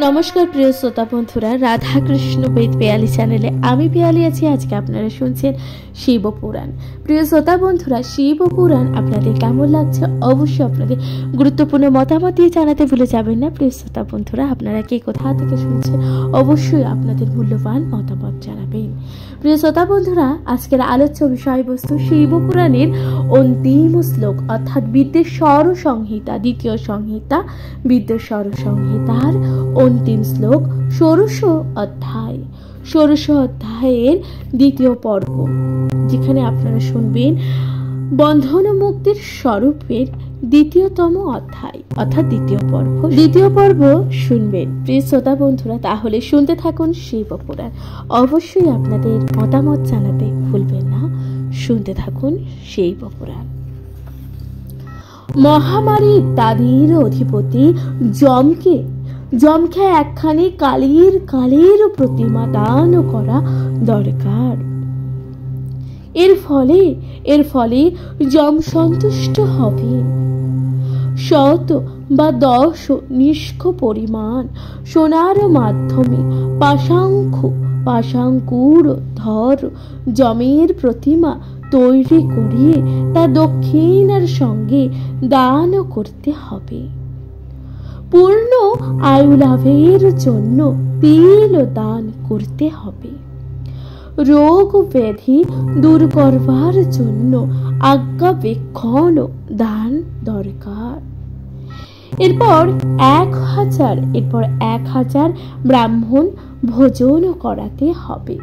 নমস্কার প্রিয় শ্রোতা বন্ধুরা, রাধাকৃষ্ণ বেদ পেয়ালি চ্যানেলে আমি পেয়ালি আছি। আজকে আপনারা শুনছেন শিবপুরাণ। প্রিয় শ্রোতা বন্ধুরা, শিবপুরাণ আপনাদের কেমন লাগছে অবশ্যই আপনাদের গুরুত্বপূর্ণ মতামত দিয়ে জানাতে ভুলে যাবেন না। প্রিয় শ্রোতা বন্ধুরা, আপনারা কে কোথা থেকে শুনছেন অবশ্যই আপনাদের মূল্যবান মতামত জানাবেন। প্রিয় শ্রোতা বন্ধুরা, আজকের আলোচ্য বিষয়বস্তু শিবপুরাণের অন্তিম শ্লোক অর্থাৎ বিদ্যেশ্বর সংহিতা, দ্বিতীয় সংহিতা বিদ্যেশ্বর সংহিতার অন্তিম শ্লোক ষোড়শ অধ্যায়। ষোড়শ অধ্যায়ের দ্বিতীয় পর্ব, যেখানে আপনারা শুনবেন বন্ধন মুক্তির স্বরূপের দ্বিতীয়তম অধ্যায় অর্থাৎ দ্বিতীয় পর্ব শুনবেন। প্রিয় শ্রোতা বন্ধুরা, তাহলে শুনতে থাকুন শিবপুরাণ। অবশ্যই আপনাদের মতামত জানাতে ভুলবেন না। শুনতে থাকুন শিবপুরাণ। মহামারী ইত্যাদির অধিপতি জমকে একখানি কালীর প্রতিমা দান করা দরকার। এর ফলে যম সন্তুষ্ট হবে। 100 বা 10 নিষ্ক পরিমাণ সোনার মাধ্যমে পাশাঙ্কুর ধর যমের প্রতিমা তৈরি করিয়ে তা দক্ষিণার সঙ্গে দান করতে হবে। পূর্ণ আয়ু লাভের জন্য তিল দান করতে হবে। রোগ ব্যাধি দূর করবার জন্য আজ্ঞাবেক্ষণ দান দরকার। এরপর 1000 ব্রাহ্মণ ভোজন করাতে হবে।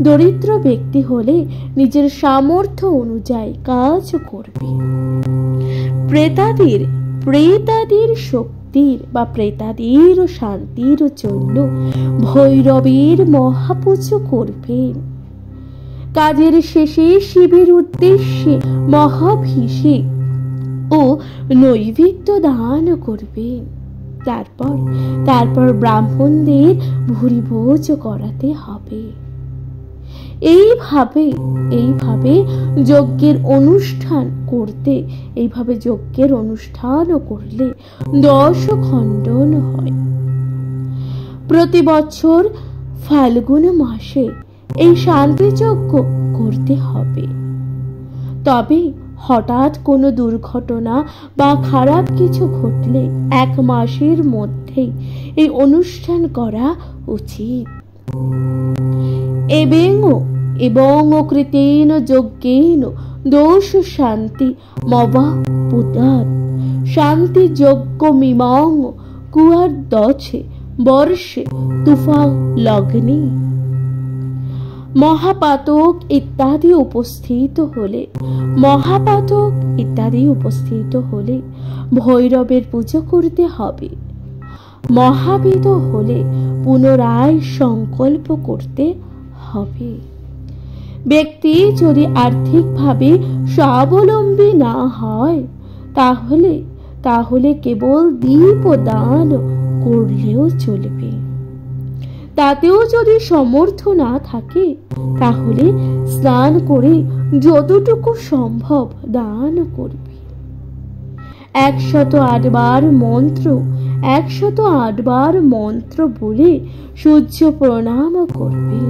দরিদ্র ব্যক্তি হলে নিজের সামর্থ্য অনুযায়ী কাজ করবে। প্রেতাদির শক্তির বা প্রেতাদির শান্তির জন্য ভৈরবের মহাপুজো করবেন। কাজের শেষে শিবের উদ্দেশ্যে মহাভিষেক ও নৈবেদ্য দান করবেন। তারপর ব্রাহ্মণদের ভুরিভোজ করাতে হবে। এইভাবে যজ্ঞের অনুষ্ঠান করলে 10 খণ্ডন হয়। প্রতি বছর ফাল্গুন মাসে এই শান্তি যজ্ঞ করতে হবে। তবে হঠাৎ কোনো দুর্ঘটনা বা খারাপ কিছু ঘটলে 1 মাসের মধ্যেই এই অনুষ্ঠান করা উচিত। এবং কৃতেন যজ্ঞেন দোষ শান্তি মবাপুদাৎ শান্তি যজ্ঞ মিমাং কুয়ার দছে বর্ষে তুফা লগ্নি। মহাপাতক ইত্যাদি উপস্থিত হলে ভৈরবের পুজো করতে হবে। মহাবিদ হলে পুনরায় সংকল্প করতে হবে। ব্যক্তি যদি আর্থিকভাবে স্বাবলম্বী না হয় তাহলে কেবল দীপ দান করলেও চলবে। তাতেও যদি সামর্থ্য না থাকে তাহলে স্নান করে যতটুকু সম্ভব দান করবে। 108 বার মন্ত্র বলে সূর্য প্রণাম করবে।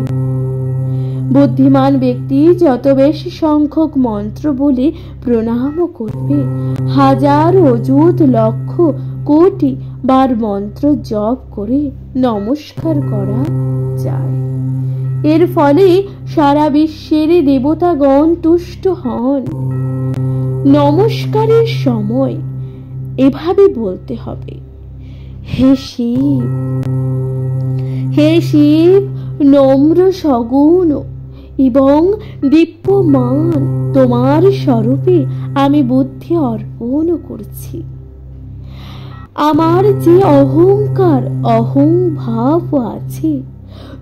বুদ্ধিমান ব্যক্তি যত বেশি সংখ্যক মন্ত্র বলে প্রণাম করবে, 1000 অযুত লক্ষ কোটি বার মন্ত্র জপ করে নমস্কার করা যায়। এর ফলে সারা বিশ্বের দেবতাগণ তুষ্ট হন। নমস্কারের সময় এভাবে বলতে হবে, হে শিব নম্র সগুণ এবং দীপ্যমান তোমার স্বরূপে আমি বুদ্ধি অর্পণ করছি। আমার যে অহংভাব আছে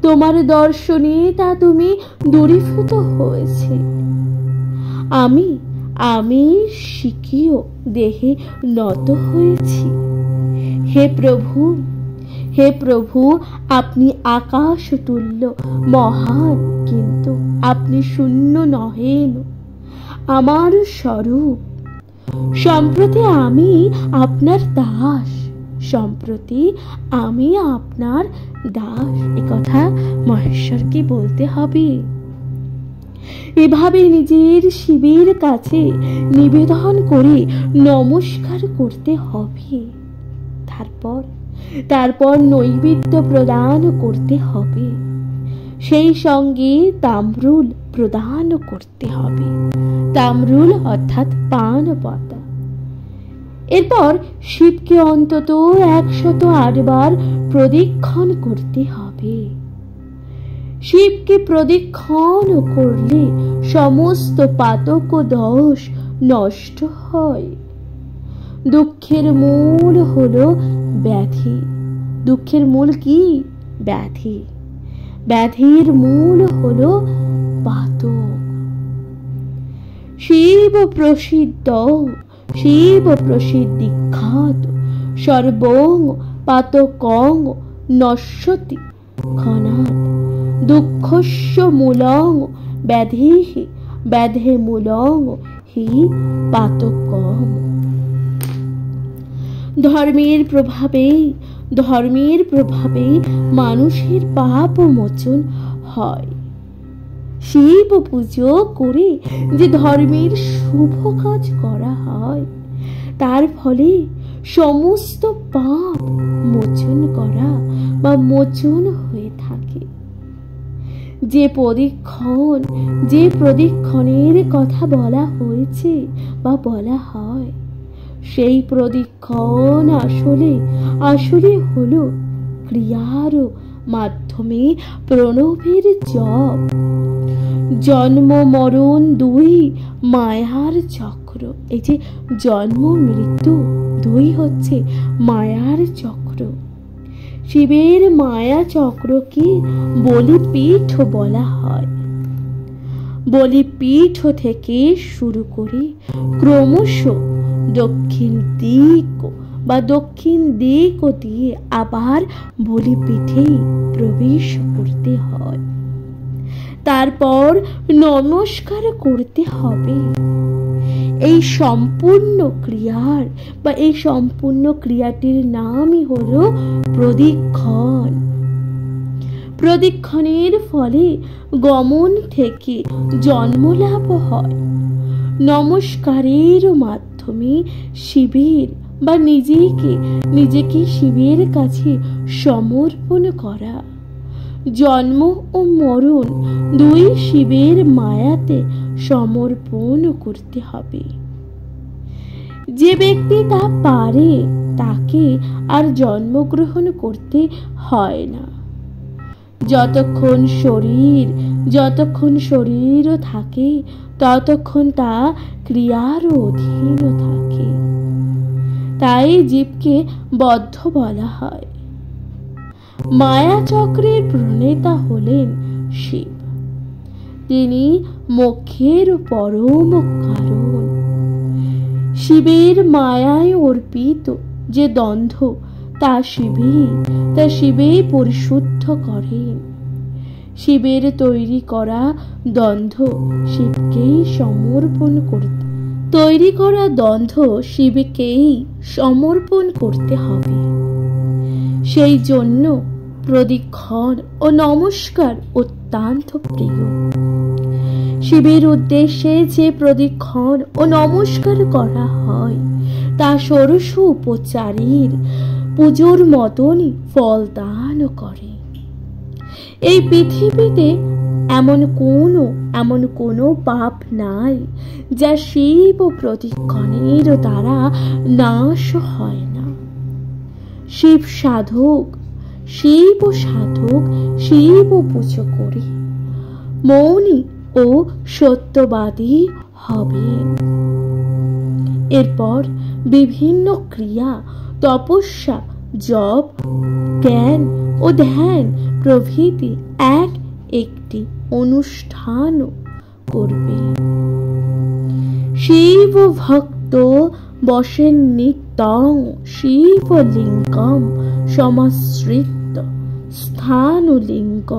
তোমার দর্শনে তা তুমি দূরীভূত হয়েছে। আমি শিখিও দেহে নত হয়েছি। হে প্রভু, আপনি আকাশ তুল্য মহান, কিন্তু আপনি শূন্য নহেন। আমার স্বরূপ সম্প্রতি আমি আপনার দাস, সম্প্রতি আমি আপনার দাস, একথা মহেশ্বরকে বলতে হবে। এভাবে নিজের শিবের কাছে নিবেদন করে নমস্কার করতে হবে। তারপর নৈবেদ্য প্রদান করতে হবে, সেই সঙ্গে তাম্রুল প্রদান করতে হবে। তাম্রুল অর্থাৎ পান পাতা। এরপর শিবকে অন্তত 108 বার প্রদক্ষিণ করতে হবে। শিবকে প্রদক্ষিণ করলে সমস্ত পাতক ও দোষ নষ্ট হয়। দুঃখের মূল হলো ব্যাধি। দুঃখের মূল কি? ব্যাধি। ব্যাধির মূল হলো পাতক। শিব প্রসিদ্ধিখ্যাত সর্বং পাতকং নশ্যতি ক্ষণাৎ দুঃখস্য মূলং ব্যাধিঃ ব্যাধে মূলং হি পাতকং। ধর্মের প্রভাবে মানুষের পাপ মোচন হয়। শিব পুজো করে যে ধর্মের শুভ কাজ করা হয়, তার ফলে সমস্ত পাপ মোচন করা বা মোচন হয়ে থাকে। যে প্রদক্ষিণের কথা বলা হয়েছে বা বলা হয়, সেই প্রদক্ষিণ আসলে হলো ক্রিয়ার মাধ্যমে প্রণবের জপ। জন্ম মরণ 2 মায়ার চক্র। এই যে জন্ম মৃত্যু 2 হচ্ছে মায়ার চক্র। শিবের মায়া চক্রকে বলিপীঠ বলা হয়। বলিপীঠ থেকে শুরু করে ক্রমশ দক্ষিণ দিক দিয়ে আবার বলিপীঠে প্রবেশ করতে হয়। তারপর নমস্কার করতে হবে। এই সম্পূর্ণ ক্রিয়াটির নামই হলো প্রদক্ষিণ। প্রদক্ষিণের ফলে গমন থেকে জন্মলাভ হয়। নমস্কারের মাধ্যমে শিবের বা নিজেকে শিবের কাছে সমর্পণ করা। জন্ম ও মরণ 2 শিবের মায়াতে সমর্পণ করতে হবে। যে ব্যক্তি তা পারে, তাকে আর জন্মগ্রহণ করতে হয় না। যতক্ষণ শরীর থাকে, ততক্ষণ তা ক্রিয়ার অধীন থাকে। তাই জীবকে বদ্ধ বলা হয়। মায়া চক্রের প্রণেতা হলেন শিব। তিনি মোক্ষের পরম কারণ। শিবের মায়ায় অর্পিত যে দ্বন্দ্ব, তা শিবেই পরিশুদ্ধ করেন। শিবের তৈরি করা দ্বন্দ্ব শিবকেই সমর্পণ করতে হবে। সেই জন্য প্রদক্ষিণ ও নমস্কার অত্যন্ত প্রিয়। শিবের উদ্দেশ্যে যে প্রদক্ষিণ ও নমস্কার করা হয়, তা ষোড়শ উপচারীর পুজোর মতনই ফলদান করে। এই পৃথিবীতে এমন কোনো পাপ নাই যা শিব প্রদক্ষিণের দ্বারা নাশ হয় না। শিব সাধক শিব পুজো করে মৌনী ও সত্যবাদী হবে। এরপর বিভিন্ন ক্রিয়া, তপস্যা, জপ, জ্ঞান ও ধ্যান প্রভৃতি একটি অনুষ্ঠান করবে। শিব ভক্ত বসেন নিত্যং শিবলিঙ্গম সমাশ্রিত স্থানুলিঙ্গ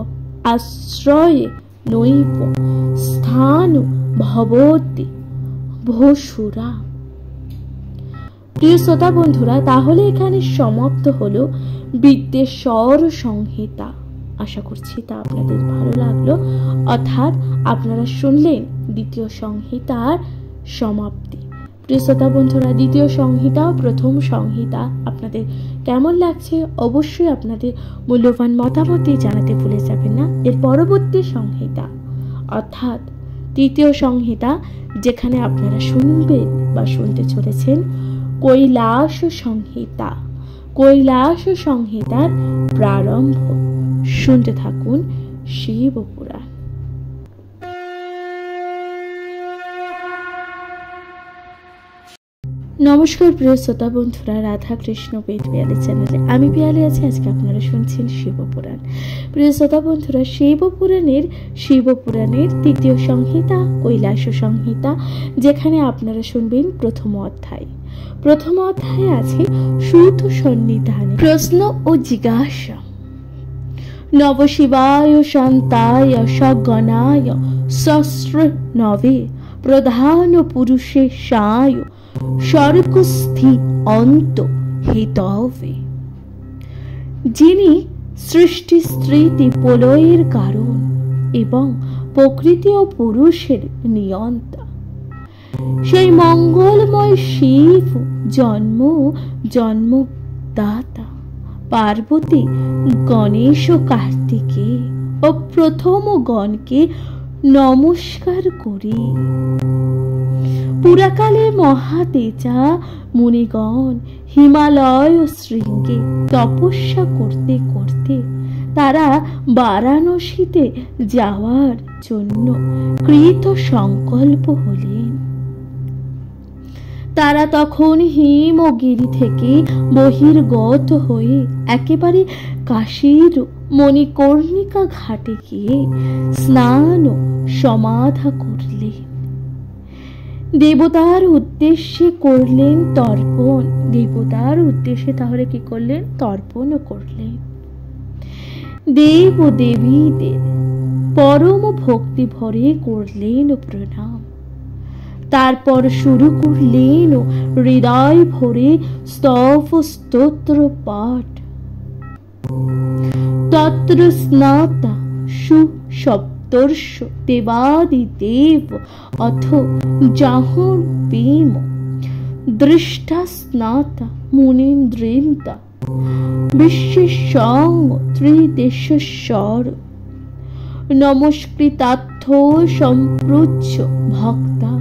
আশ্রয়ে নৈব স্থানু ভবতি ভসুরা। প্রিয় শ্রোতা বন্ধুরা, তাহলে এখানে সমাপ্ত হলো বিদ্যেশ্বর সংহিতা। আশা করছি তা আপনাদের ভালো লাগলো। অর্থাৎ আপনারা শুনলেন দ্বিতীয় সংহিতার সমাপ্তি। প্রিয় শ্রোতা বন্ধুরা, দ্বিতীয় সংহিতা প্রথম সংহিতা আপনাদের কেমন লাগছে অবশ্যই আপনাদের মূল্যবান মতামত জানাতে ভুলে যাবেন না। এর পরবর্তী সংহিতা অর্থাৎ তৃতীয় সংহিতা, যেখানে আপনারা শুনবেন বা শুনতে চলেছেন কৈলাস সংহিতা। কৈলাস সংহিতার প্রারম্ভ। শুনতে থাকুন শিবপুরাণ। নমস্কার প্রিয় শ্রোতা বন্ধুরা, রাধা কৃষ্ণ বেদ পিয়ালি চ্যানেলে আমি পিয়ালি আছি। আজকে আপনারা শুনছেন শিবপুরাণ। প্রিয় শ্রোতা বন্ধুরা, শিবপুরাণের তৃতীয় সংহিতা কৈলাস সংহিতা, যেখানে আপনারা শুনবেন প্রথম অধ্যায়। প্রথম অধ্যায়ে আছে সূত সন্নিধানে প্রশ্ন ও জিজ্ঞাসা। নবশিবায় শান্তায় সগণায় সহস্র নবে প্রধান পুরুষে সায় স্বর্গস্থি অন্ত হিতবে। যিনি সৃষ্টি স্থিতি প্রলয়ের কারণ এবং প্রকৃতি ও পুরুষের নিয়ন্তা, সেই মঙ্গলময় শিব জন্মদাতা পার্বতী, গণেশ ও কার্তিকে ও প্রথম গণকে নমস্কার করি। পুরাকালে মহাতেজা মুনিগণ হিমালয় ও শৃঙ্গে তপস্যা করতে করতে তারা বারাণসীতে যাওয়ার জন্য কৃত সংকল্প হলেন। তারা তখন হিমগিরি থেকে বহির্গত হয়ে একেবারে কাশীর মণিকর্ণিকা ঘাটে গিয়ে স্নান সমাধা করলেন। দেবতার উদ্দেশ্যে করলেন তর্পণ। দেবতার উদ্দেশ্যে তাহলে কি করলেন? তর্পণও করলেন। দেব ও দেবীদের পরম ভক্তি ভরে করলেন প্রণাম। তারপর শুরু করলেন হৃদয় ভরে স্তব স্তোত্র পাঠ। তত্র স্নাতা সুসপ্তর্ষ দেবাদি দেব অথ জাহন প্রেম দৃষ্টা স্নাতা মুনীন্দ্রেন্তা বিশ্বেশং ত্রিদেশেশ্বর নমস্কৃতার্থ সম্পৃচ্ছ ভক্তা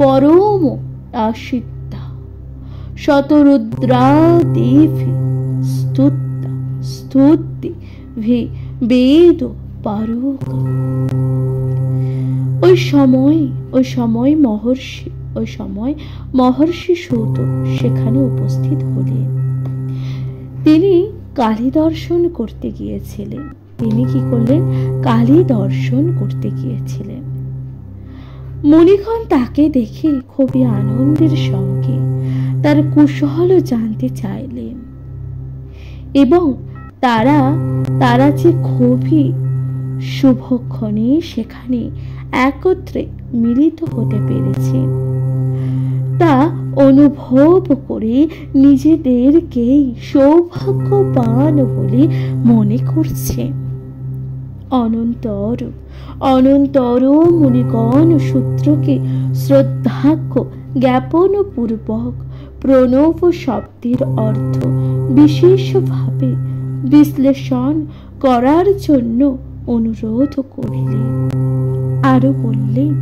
পরম আশিতা শতরুদ্রা দেবী স্তুতি বেদ পারক। ওই সময় মহর্ষি সূত সেখানে উপস্থিত হলেন। তিনি কালী দর্শন করতে গিয়েছিলেন। তিনি কি করলেন? কালী দর্শন করতে গিয়েছিলেন। মুনিগণ তাকে দেখে খুবই আনন্দের সঙ্গে তার কুশল জানতে চাইলেন এবং তারা যে খুবই শুভক্ষণে সেখানে একত্রে মিলিত হতে পেরেছেন তা অনুভব করে নিজেদেরকেই সৌভাগ্যবান বলে মনে করছেন। অনন্তর মুনিগণ সূত্রকে শ্রদ্ধার্ঘ্য জ্ঞাপন পূর্বক প্রণব শব্দের অর্থ বিশেষভাবে বিশ্লেষণ করার জন্য অনুরোধ করলেন। আরো বললেন,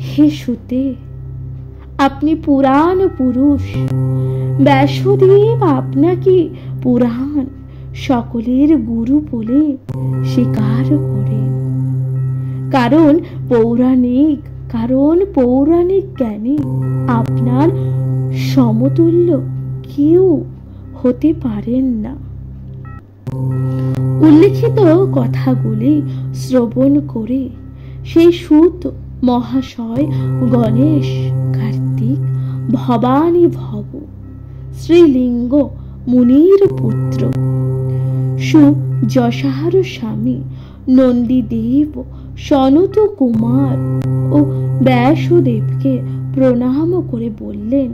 হে সূতে, আপনি পুরাণ পুরুষ। ব্যাসদেব আপনাকে পুরাণ সকলের গুরু বলে স্বীকার করেন। কারণ পৌরাণিক জ্ঞানে আপনার সমতুল্য কেউ হতে পারেন না। উল্লেখিত কথাগুলি শ্রবণ করে সেই সূত মহাশয় গণেশ, কার্তিক, ভবানী ভব, শ্রীলিঙ্গ মুনির পুত্র সুযশার স্বামী নন্দীদেব, সনত কুমার ও ব্যাসদেবকে প্রণাম করে বললেন,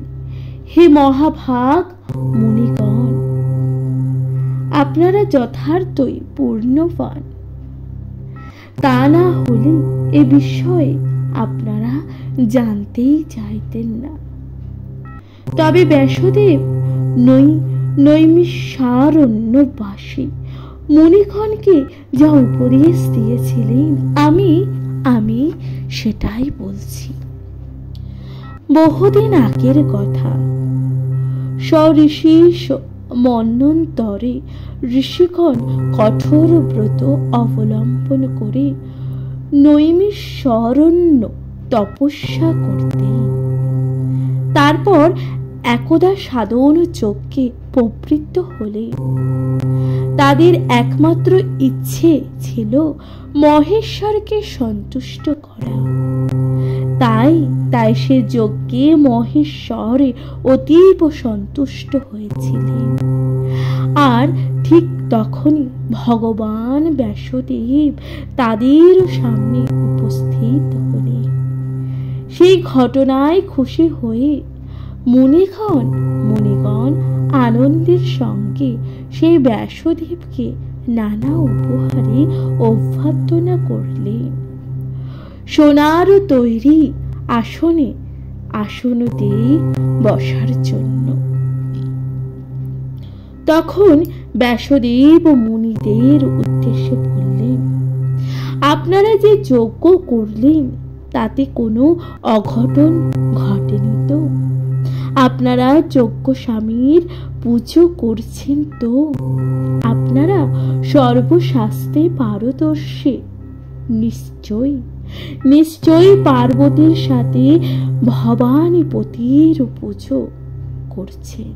হে মহাভাগ মুনিগণ, আপনারা যথার্থই পূর্ণবান। তা না হলে এ বিষয়ে আপনারা জানতেই চাইতেন না। তবে ব্যাসদেব নৈমিষারণ্যবাসী মুনিগণকে যা উপদেশ দিয়েছিলেন আমি সেটাই বলছি। বহুদিন আগের কথা। সঋষিষ মন্বন্তরে ঋষিগণ কঠোর ব্রত অবলম্বন করে নৈমিষারণ্য তপস্যা করতেন। তারপর একদা সাধন যজ্ঞে প্রবৃত্ত হলেন। তাদের একমাত্র ইচ্ছে ছিল মহেশ্বরকে সন্তুষ্ট করা। তাই সে যজ্ঞে মহেশ্বরে অতীব সন্তুষ্ট হয়েছিলেন। আর ঠিক তখনই ভগবান ব্যাসদেব তাদের সামনে উপস্থিত হলেন। সেই ঘটনায় খুশি হয়ে মুনিগণ আনন্দের সঙ্গে সেই ব্যাসদেবকে নানা উপহারে অভ্যর্থনা করলেন। সোনার তৈরি আসন দিয়ে বসার জন্য। তখন ব্যাসদেব মুনিদের উদ্দেশ্যে বললেন, আপনারা যে যজ্ঞ করলেন তাতে কোনো অঘটন ঘটেনি তো? আপনারা যজ্ঞ স্বামীর পুজো করছেন তো? আপনারা সর্বশাস্ত্রে পারদর্শী। নিশ্চয়ই পার্বতীর সাথে ভবানীপতির পুজো করছেন।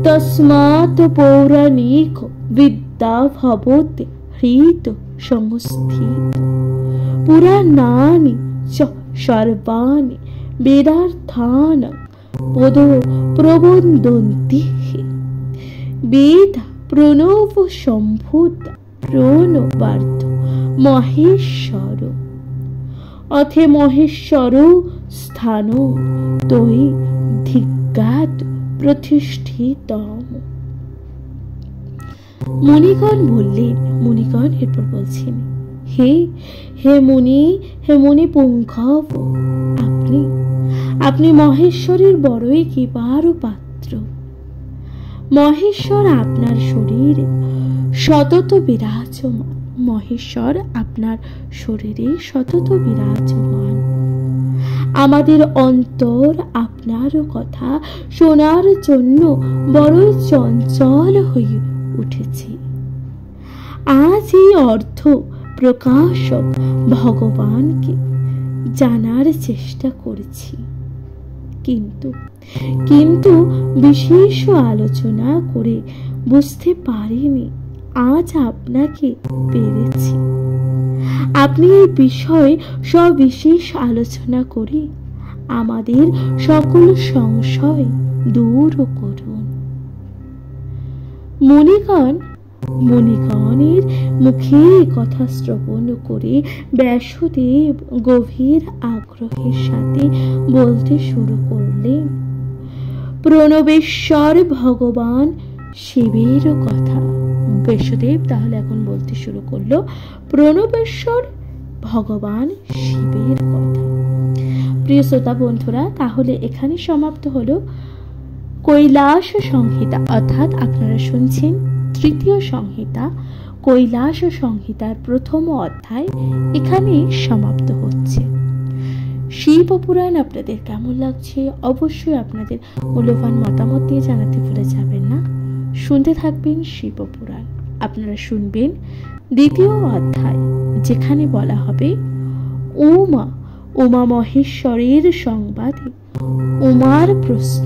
তস্মাৎ পৌরাণিক বিদ্যা ভবত হৃত সংস্থিত পুরাণানি চ সর্বাণি বেদার্থান প্রবদন্তি। বেদ প্রণব সম্ভূত প্রণবার্থ মহেশ্বর অথে মহেশ্বর স্থান তৈ ধিজ্ঞাত প্রতিষ্ঠিতম। মুনিগণ এরপর বলছেন, হে মুনি পুঙ্খব, আপনি মহেশ্বরের বড়ই কৃপার পাত্র। মহেশ্বর আপনার শরীরে সতত বিরাজমান। মহেশ্বর আপনার শরীরে সতত বিরাজমান। আমাদের অন্তর আপনার কথা শোনার জন্য বড়ই চঞ্চল হয়ে উঠেছে। আজ এই অর্থ প্রকাশক ভগবানকে জানার চেষ্টা করেছি, কিন্তু বিশেষ আলোচনা করে বুঝতে পারিনি। আজ আপনাকে পেরেছি। আপনি এই বিষয়ে সবিশেষ আলোচনা করে আমাদের সকল সংশয় দূর করুন। মুনিগণের মুখে কথা শ্রবণ করে ব্যাসদেব গভীর আগ্রহের সাথে বলতে শুরু করলেন, প্রণবেশ্বর ভগবান শিবের কথা। ব্যাসদেব তাহলে এখন বলতে শুরু করলো প্রণবেশ্বর ভগবান শিবের কথা। প্রিয় শ্রোতা বন্ধুরা, তাহলে এখানে সমাপ্ত হলো কৈলাস সংহিতা, অর্থাৎ আপনারা শুনছেন তৃতীয় সংহিতা, কৈলাস সংহিতার প্রথম অধ্যায় এখানে সমাপ্ত হচ্ছে। শিব পুরাণ আপনাদের কেমন লাগছে অবশ্যই আপনাদের মূল্যবান মতামত দিয়ে জানাতে ভুলে যাবেন না। শুনতে থাকবেন শিব পুরাণ। আপনারা শুনবেন দ্বিতীয় অধ্যায়, যেখানে বলা হবে উমা মহেশ্বরের সংবাদে উমার প্রশ্ন।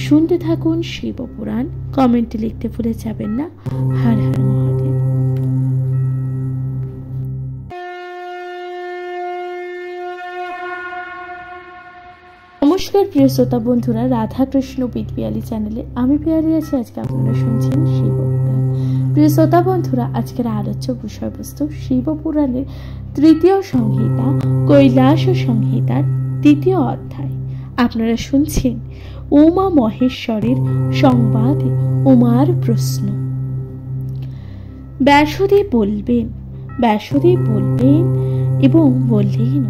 শুনতে থাকুন শিব পুরাণ। কমেন্টে লিখতে ভুলে যাবেন না। হর হর মহাদেব। নমস্কার প্রিয় শ্রোতা বন্ধুরা, রাধাকৃষ্ণ উইথ পিয়ালি চ্যানেলে আমি পিয়ালি আছি। আজকে আপনারা শুনছেন শিব পুরাণ। প্রিয় শ্রোতা বন্ধুরা, আজকের আলোচ্য বিষয়বস্তু শিব পুরাণের তৃতীয় সংহিতা কৈলাস সংহিতার দ্বিতীয় অধ্যায়। আপনারা শুনছেন উমা মহেশ্বরের সংবাদে উমার প্রশ্ন। ব্যাসদেব বলবেন এবং বললেন,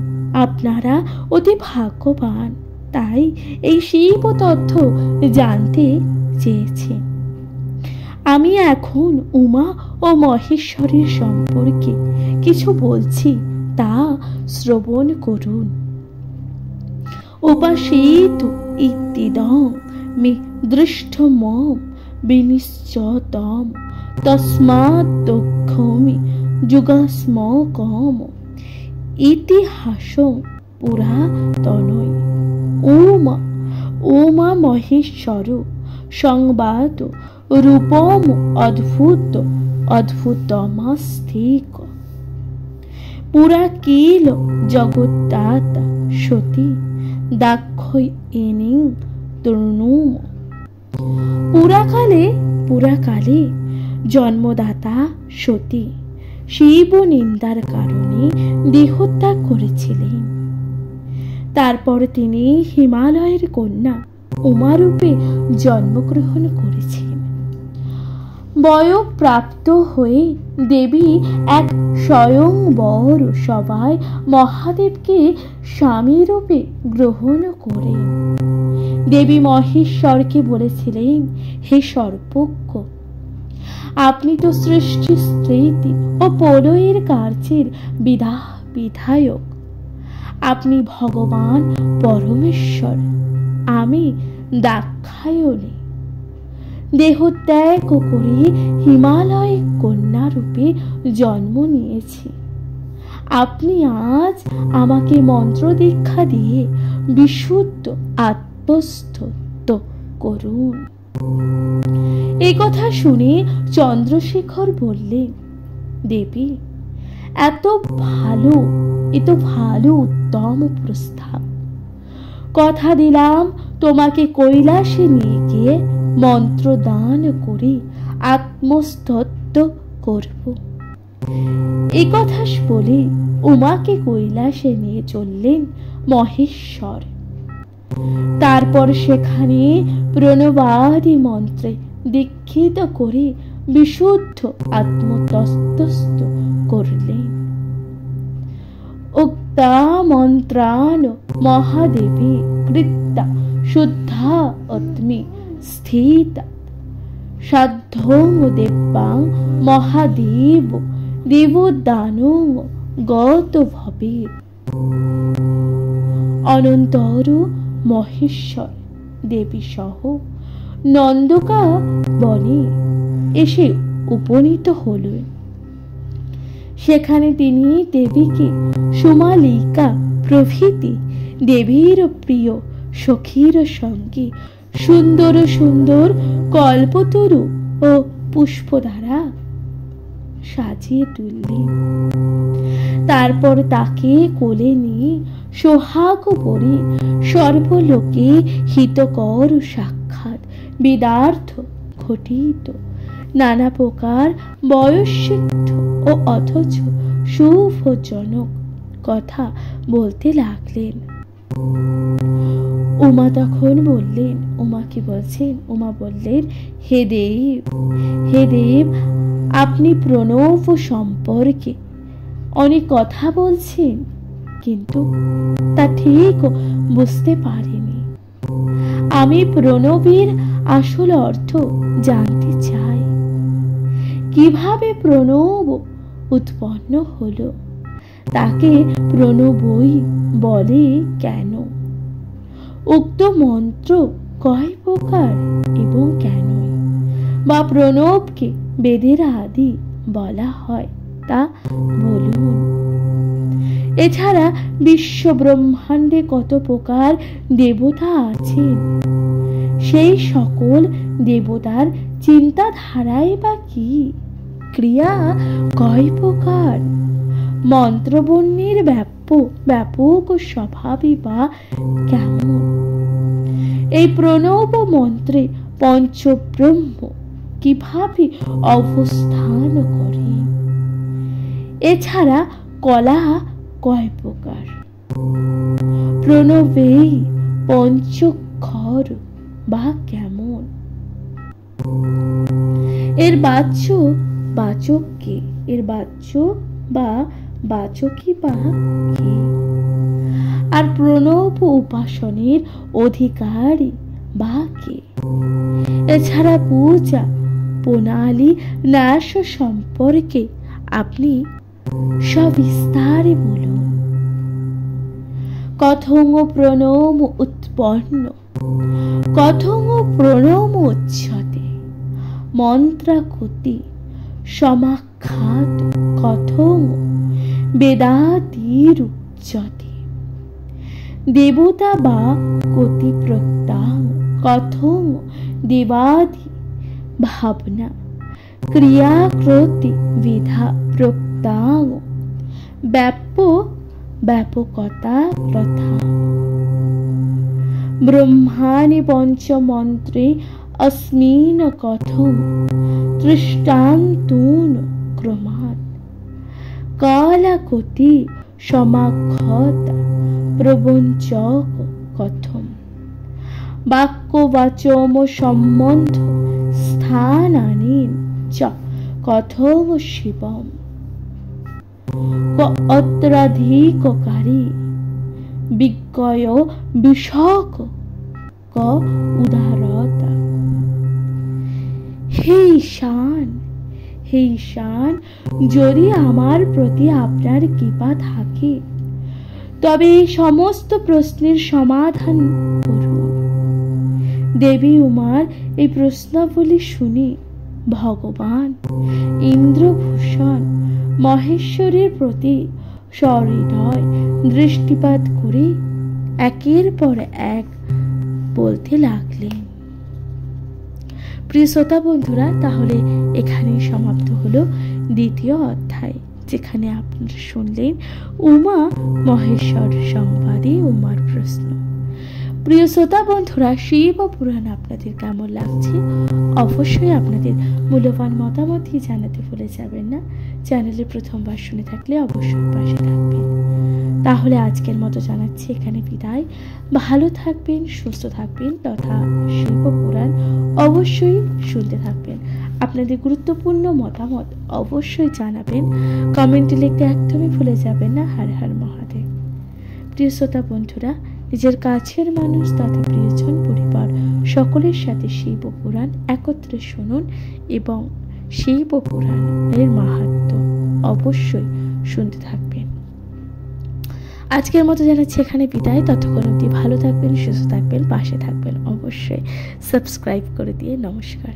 আপনারা অতি ভাগ্যবান, তাই এই শিব তথ্য জানতে চেয়েছেন। আমি এখন উমা ও মহেশ্বরের সম্পর্কে কিছু বলছি, তা শ্রবণ করুন। উপাসিত ইতিদং মে দৃষ্টমম বিনিশ্চতম তস্মাৎ দুঃখমি যুগাস্মকম ইতিহাস পুরাতনৈ। উমা মহেশ্বর সংবাদ রূপম অদ্ভুতমাস্তিক। পুরা কিল জগদ্দাতা সতী দাক্ষয়িণী তনুম। পুরাকালে জন্মদাতা সতী শিব নিন্দার কারণে দেহত্যাগ করেছিলেন। তারপর তিনি হিমালয়ের কন্যা উমারূপে জন্মগ্রহণ করেছেন। বয়ঃপ্রাপ্ত হয়ে দেবী এক স্বয়ংবর সভায় মহাদেবকে স্বামীরূপে গ্রহণ করেন। দেবী মহেশ্বরকে বলেছিলেন, হে সর্বজ্ঞ, আপনি তো সৃষ্টি স্থিতি ও প্রলয়ের কার্যের বিধায়ক। আপনি ভগবান পরমেশ্বর। আমি দাক্ষায়ণী দেহত্যাগ করে হিমালয় কন্যা রূপে জন্ম নিয়েছি। আপনি আজ আমাকে মন্ত্র দীক্ষা দিয়ে বিশুদ্ধ আত্মস্থ করুন। এই কথা শুনে চন্দ্রশেখর বললেন, দেবী, এত ভালো উত্তম প্রস্তাব। কথা দিলাম তোমাকে কৈলাসে নিয়ে গিয়ে মন্ত্র দান করে আত্মস্থ করব। এই কথা বলে উমাকে কৈলাসে নিয়ে চললেন মহেশ্বর। তারপর সেখানে প্রণবাদি মন্ত্রে দীক্ষিত করে বিশুদ্ধ আত্মতস্তস্থ করলেন। উক্তা মন্ত্রান মহাদেবী কৃত্যা শুদ্ধা অত্মি স্থিতা সাধ্যং দেবাং মহাদেব দেবদানং গত ভবে। অনন্তর মহেশ্বর দেবী সহ নন্দকা বনে এসে উপনীত হলেন। সেখানে তিনি দেবীকে সুমালিকা প্রভৃতি দেবীর প্রিয় সখীর সঙ্গে সুন্দর সুন্দর কল্পতরু ও পুষ্প দ্বারা সাজিয়ে তুললেন। তারপর তাকে কোলে নিয়ে সোহাগ পরে সর্বলোকে হিতকর সাক্ষাৎ বিদার্থ ঘটিত নানা প্রকার বয়সিদ্ধ ও অথচ শুভজনক কথা বলতে লাগলেন। উমা তখন বললেন, উমা বললেন, হে দেব, আপনি প্রণব সম্পর্কে অনেক কথা বলছেন, কিন্তু তা ঠিক বুঝতে পারিনি। আমি প্রণবের আসল অর্থ জানতে চাই। কিভাবে প্রণব উৎপন্ন হলো, তাকে প্রণবই বলে কেন? উক্ত মন্ত্র কয় প্রকার এবং কেনই বা প্রণবকে বেদের আদি বলা হয় তা বলুন। এছাড়া বিশ্ব ব্রহ্মাণ্ডে কত প্রকার দেবতা আছেন, সেই সকল দেবতার চিন্তাধারাই বা কি, ক্রিয়া কয় প্রকার, মন্ত্রবর্ণের ব্যাপক স্বভাবই বা কেমন? এই প্রণব মন্ত্রে পঞ্চব্রহ্ম কিভাবে অবস্থান করে? এছাড়া কলা কয় প্রকার? প্রণবেই পঞ্চক্ষর বা কেমন? এর বাচ্য বাচক কে? এর বাচ্য বা বাচকই বা কে? আর প্রণব উপাসনের অধিকারী বা কে? এছাড়া পূজা প্রণালী ন্যাস সম্পর্কে আপনি সবিস্তারে বলুন। কথং প্রণম উৎপন্ন, কথং প্রণম উচ্যতে, মন্ত্রাকতি সমাখ্যাত, কথং বেদাতিরুচ্যতে, দেবতা বা কতি প্রত্যাং, কথং দেবাদি ভাবনা ক্রিয়াকৃতি বিধা প্রত্যাং, ব্যাপকতা প্রথা। ব্রহ্মাণি পঞ্চমন্ত্রে अस्मिन् কথং দৃষ্টান্তূন ক্রমাৎ, কালাকতি সমাখ্যাতা প্রবঞ্চক কথম, বাক্যবাচম সম্বন্ধ স্থানানি চ কথম শিবম, অত্রাধিককারী বিজ্ঞয় বিষক ক উদারতা। হে ঈশান, হে ঈশান, যদি আমার প্রতি আপনার কৃপা থাকে তবে এই সমস্ত প্রশ্নের সমাধান করুন। দেবী উমার এই প্রশ্নাবলী শুনে ভগবান ইন্দ্রভূষণ মহেশ্বরের প্রতি সহৃদয় দৃষ্টিপাত করে একের পর এক বলতে লাগলেন। প্রিয় শ্রোতা বন্ধুরা, তাহলে এখানেই সমাপ্ত হলো দ্বিতীয় অধ্যায়, যেখানে আপনারা শুনলেন উমা মহেশ্বর সংবাদে উমার প্রশ্ন। প্রিয় শ্রোতা বন্ধুরা, শিব পুরাণ আপনাদের কেমন লাগছে অবশ্যই আপনাদের মূল্যবান মতামত জানাতে ভুলে যাবেন না। চ্যানেলে প্রথমবার শুনে থাকলে অবশ্যই পাশে থাকবেন। তাহলে আজকের মতো জানাচ্ছি এখানে বিদায়। ভালো থাকবেন, সুস্থ থাকবেন, তথা শিব পুরাণ অবশ্যই শুনতে থাকবেন। আপনাদের গুরুত্বপূর্ণ মতামত অবশ্যই জানাবেন, কমেন্টে লিখতে একদমই ভুলে যাবেন না। হর হর মহাদেব। প্রিয় শ্রোতা বন্ধুরা, নিজের কাছের মানুষ তথা প্রিয়জন পরিবার সকলের সাথে শিব পুরাণ একত্রে শুনুন এবং শিব পুরাণের মাহাত্ম্য অবশ্যই শুনতে থাকবেন। আজকের মতো জানাচ্ছি এখানে বিদায়। ততক্ষণ অবধি ভালো থাকবেন, সুস্থ থাকবেন, পাশে থাকবেন। অবশ্যই সাবস্ক্রাইব করে দিয়ে নমস্কার।